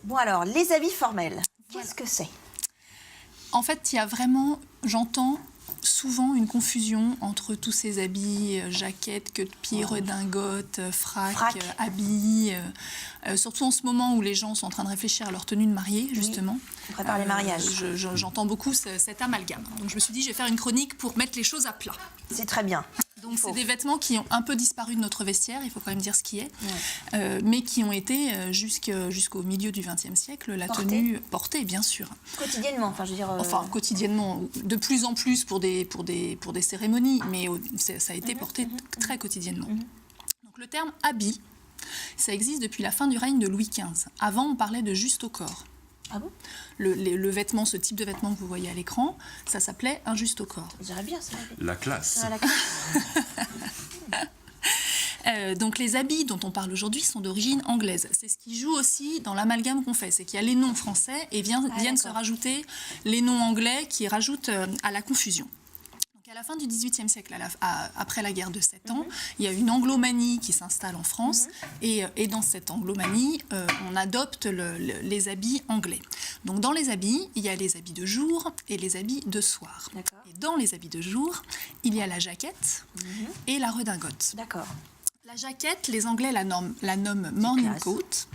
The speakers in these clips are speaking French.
Bon alors, les habits formels, qu'est-ce que c'est? En fait, il y a vraiment, j'entends souvent une confusion entre tous ces habits, jaquettes, queue de pied, redingote, frac. Habits, surtout en ce moment où les gens sont en train de réfléchir à leur tenue de mariée, justement. On prépare les mariages. J'entends beaucoup cet amalgame. Donc je me suis dit, je vais faire une chronique pour mettre les choses à plat. C'est très bien. Donc c'est des vêtements qui ont un peu disparu de notre vestiaire, il faut quand même dire ce qui est, mais qui ont été jusqu'au milieu du XXe siècle, la tenue portée, bien sûr. Quotidiennement, enfin je veux dire... Enfin, quotidiennement, de plus en plus pour des cérémonies, mais ça a été porté très quotidiennement. Donc le terme habit, ça existe depuis la fin du règne de Louis XV. Avant, on parlait de juste au corps. Ah bon? Le vêtement, ce type de vêtement que vous voyez à l'écran, ça s'appelait un juste au corps. Je dirais bien ça. La classe. Ah, la classe. Donc les habits dont on parle aujourd'hui sont d'origine anglaise. C'est ce qui joue aussi dans l'amalgame qu'on fait, c'est qu'il y a les noms français et viennent se rajouter les noms anglais qui rajoutent à la confusion. À la fin du XVIIIe siècle, après la guerre de 7 ans, il y a une anglomanie qui s'installe en France et dans cette anglomanie, on adopte les habits anglais. Donc dans les habits, il y a les habits de jour et les habits de soir. Et dans les habits de jour, il y a la jaquette et la redingote. D'accord. La jaquette, les Anglais la nomment morning coat.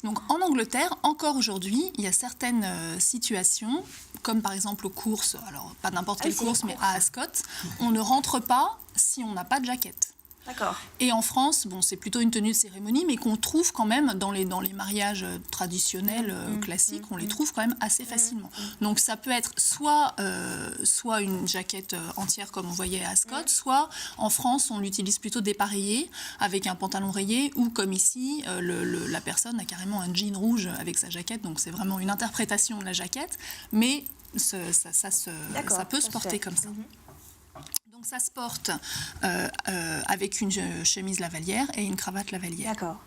Donc en Angleterre, encore aujourd'hui, il y a certaines situations, comme par exemple aux courses, alors pas n'importe quelle course, mais à Ascot, on ne rentre pas si on n'a pas de jaquette. D'accord. Et en France, bon, c'est plutôt une tenue de cérémonie, mais qu'on trouve quand même dans les mariages traditionnels classiques, on les trouve quand même assez facilement. Donc ça peut être soit une jaquette entière comme on voyait à Ascot, soit en France, on l'utilise plutôt dépareillé avec un pantalon rayé, ou comme ici, la personne a carrément un jean rouge avec sa jaquette, donc c'est vraiment une interprétation de la jaquette, mais ça peut se porter comme ça. Donc ça se porte avec une chemise lavalière et une cravate lavalière. D'accord.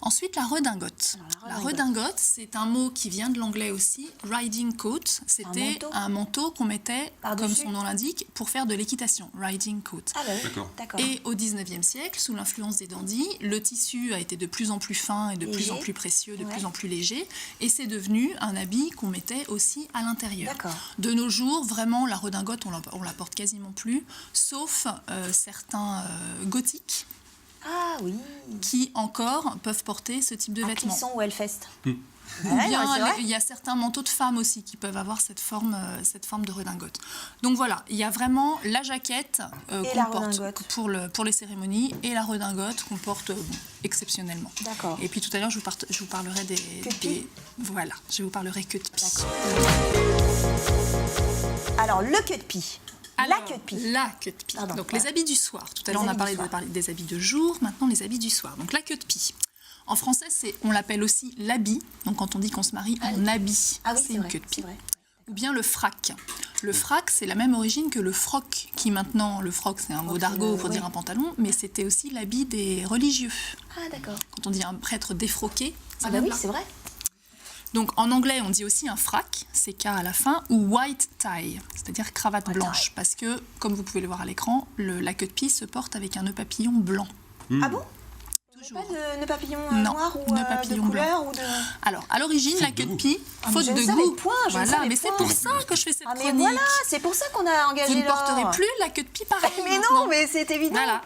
Ensuite, la redingote. La redingote, c'est un mot qui vient de l'anglais aussi. Riding coat, c'était un manteau qu'on mettait, comme son nom l'indique, pour faire de l'équitation. Riding coat. Ah bah oui. D'accord. Et au XIXe siècle, sous l'influence des dandys, le tissu a été de plus en plus fin et de plus en plus précieux, de plus en plus léger. Et c'est devenu un habit qu'on mettait aussi à l'intérieur. De nos jours, vraiment, la redingote, on la porte quasiment plus, sauf certains gothiques. Ah oui. Qui encore peuvent porter ce type de vêtements. Clisson ou Hellfest. Ou bien, il y a certains manteaux de femmes aussi qui peuvent avoir cette forme de redingote. Donc voilà, il y a vraiment la jaquette qu'on porte pour les cérémonies et la redingote qu'on porte exceptionnellement. D'accord. Et puis tout à l'heure, je vous parlerai voilà, je vous parlerai queue de pie. Alors, le queue de pie. La queue de pie. La queue de pie. Donc les habits du soir. Tout à l'heure, on a parlé des habits de jour, maintenant les habits du soir. Donc la queue de pie. En français, on l'appelle aussi l'habit. Donc quand on dit qu'on se marie en habit, c'est une queue de pie. Ou bien le frac. Le frac, c'est la même origine que le froc, qui maintenant, le froc, c'est un mot d'argot pour dire un pantalon, mais c'était aussi l'habit des religieux. Ah d'accord. Quand on dit un prêtre défroqué, ça vient de là. C'est vrai. Donc en anglais, on dit aussi un frac, c'est K à la fin, ou white tie, c'est-à-dire cravate blanche, parce que, comme vous pouvez le voir à l'écran, la queue de pie se porte avec un nœud papillon blanc. Ah bon? Toujours. Pas de nœud papillon noir ou nœud papillon de couleur blanc. Alors, à l'origine, la queue de pie, faute de goût. Voilà, mais c'est pour ça que je fais cette chronique. Mais voilà, c'est pour ça qu'on a engagé. Vous ne porterez plus la queue de pie pareil. Mais non, mais c'est évident. Voilà.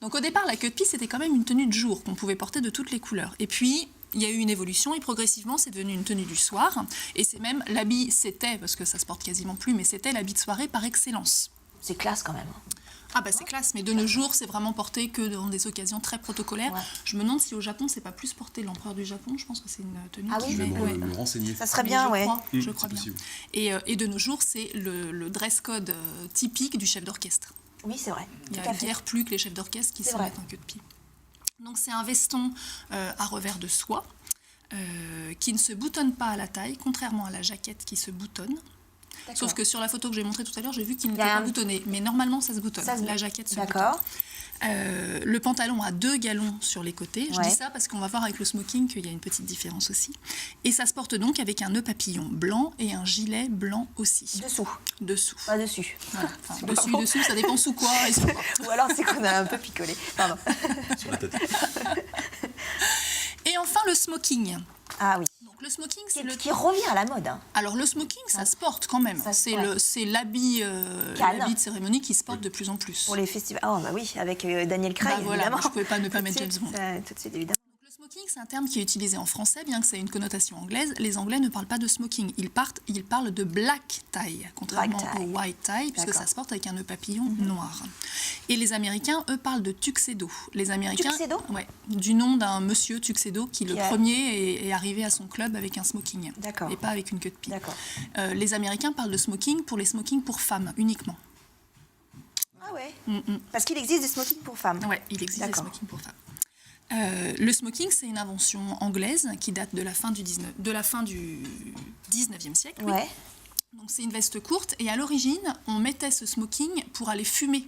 Donc au départ, la queue de pie, c'était quand même une tenue de jour qu'on pouvait porter de toutes les couleurs. Et puis, il y a eu une évolution et progressivement, c'est devenu une tenue du soir. Et c'est même l'habit, parce que ça se porte quasiment plus, mais c'était l'habit de soirée par excellence. C'est classe quand même. Ah bah c'est classe, mais de nos jours, c'est vraiment porté que dans des occasions très protocolaires. Je me demande si au Japon, c'est pas plus porté. L'empereur du Japon, je pense que c'est une tenue. Je vais me renseigner. Ça serait bien, je crois bien. Et de nos jours, c'est le dress code typique du chef d'orchestre. Oui, c'est vrai. Il n'y a guère plus que les chefs d'orchestre qui se mettent en queue de pie. Donc c'est un veston à revers de soie qui ne se boutonne pas à la taille, contrairement à la jaquette qui se boutonne. Sauf que sur la photo que j'ai montrée tout à l'heure, j'ai vu qu'il n'était pas boutonné. Mais normalement, ça se boutonne. La jaquette se boutonne. Le pantalon a 2 galons sur les côtés. Je Ouais. dis ça parce qu'on va voir avec le smoking qu'il y a une petite différence aussi. Et ça se porte donc avec un nœud papillon blanc et un gilet blanc aussi. Dessous, Dessous. pas dessus. Voilà. Enfin, dessous, ça dépend sous quoi et sous quoi. Ou alors c'est qu'on a un peu picolé. Pardon. Sur la tête. Et enfin, le smoking. Ah oui. Donc, le smoking, c'est le... Qui revient à la mode. Hein. Alors, le smoking, ça se porte quand même. C'est l'habit de cérémonie qui se porte de plus en plus. Pour les festivals. Oh bah oui, avec Daniel Craig, Bah voilà, évidemment. je ne pouvais pas ne pas mettre James Bond. Tout de suite, évidemment. Le smoking, c'est un terme qui est utilisé en français, bien que ça ait une connotation anglaise. Les Anglais ne parlent pas de smoking. Ils parlent de black tie, contrairement au white tie, puisque ça se porte avec un nœud papillon noir. Et les Américains, eux, parlent de tuxedo. Les Américains, Tuxedo ? Ouais, du nom d'un monsieur tuxedo qui, le premier, est arrivé à son club avec un smoking. D'accord. Et pas avec une queue de pie. D'accord. Les Américains parlent de smoking pour les smokings pour femmes, uniquement. Ah ouais. Parce qu'il existe des smokings pour femmes. Ouais, il existe des smokings pour femmes. Le smoking, c'est une invention anglaise qui date de la fin du 19e siècle. Ouais. Donc c'est une veste courte et à l'origine, on mettait ce smoking pour aller fumer.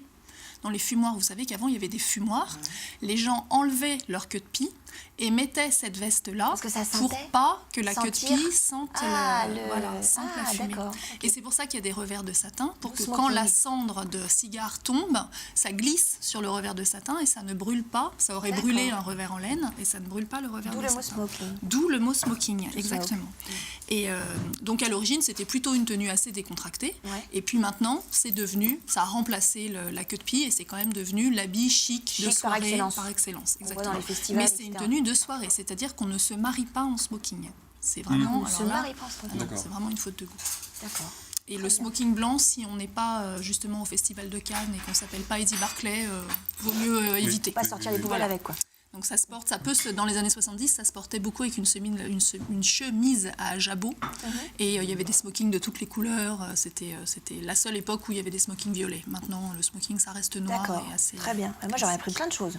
Dans les fumoirs, vous savez qu'avant il y avait des fumoirs. Les gens enlevaient leur queue de pie et mettaient cette veste-là Parce que ça pour sentait pas que la queue de Sentir pie sente, sente la fumée. d'accord. Et c'est pour ça qu'il y a des revers de satin, pour que smoking. quand la cendre de cigare tombe, ça glisse sur le revers de satin et ça ne brûle pas. Ça aurait brûlé un revers en laine et ça ne brûle pas le revers de satin. D'où le mot smoking, exactement. Et donc à l'origine, c'était plutôt une tenue assez décontractée. Ouais. Et puis maintenant, ça a remplacé la queue de pie et c'est quand même devenu l'habit chic de soirée par excellence. On voit dans les festivals, mais c'est une tenue de soirée, c'est-à-dire qu'on ne se marie pas en smoking. C'est vraiment, On se marie pas en smoking. non, c'est vraiment une faute de goût. D'accord. Et le smoking blanc, si on n'est pas justement au Festival de Cannes et qu'on s'appelle pas Eddie Barclay, vaut mieux éviter. Pas sortir les poubelles avec, quoi. Donc ça se porte, dans les années 70, ça se portait beaucoup avec une chemise à jabot. Et il y avait des smokings de toutes les couleurs. C'était la seule époque où il y avait des smokings violets. Maintenant, le smoking, ça reste noir. D'accord, et assez, très bien. Moi, j'aurais appris plein de choses.